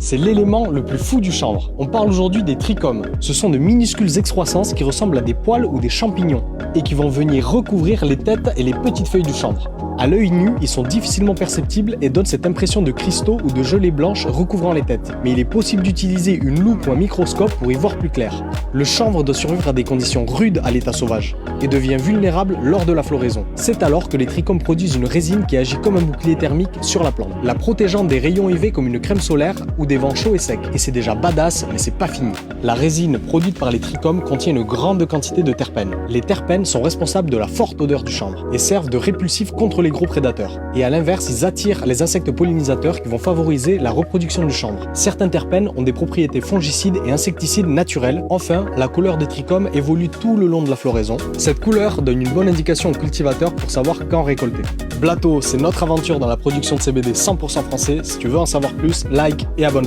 C'est l'élément le plus fou du chanvre. On parle aujourd'hui des trichomes. Ce sont de minuscules excroissances qui ressemblent à des poils ou des champignons et qui vont venir recouvrir les têtes et les petites feuilles du chanvre. À l'œil nu, ils sont difficilement perceptibles et donnent cette impression de cristaux ou de gelée blanche recouvrant les têtes. Mais il est possible d'utiliser une loupe ou un microscope pour y voir plus clair. Le chanvre doit survivre à des conditions rudes à l'état sauvage et devient vulnérable lors de la floraison. C'est alors que les trichomes produisent une résine qui agit comme un bouclier thermique sur la plante, la protégeant des rayons UV comme une crème solaire ou des vents chauds et secs. Et c'est déjà badass, mais c'est pas fini. La résine produite par les trichomes contient une grande quantité de terpènes. Les terpènes sont responsables de la forte odeur du chanvre et servent de répulsif contre les gros prédateurs. Et à l'inverse, ils attirent les insectes pollinisateurs qui vont favoriser la reproduction du chanvre. Certains terpènes ont des propriétés fongicides et insecticides naturelles. Enfin, la couleur des trichomes évolue tout le long de la floraison. Cette couleur donne une bonne indication aux cultivateurs pour savoir quand récolter. Blato, c'est notre aventure dans la production de CBD 100% français. Si tu veux en savoir plus, like et abonne-toi.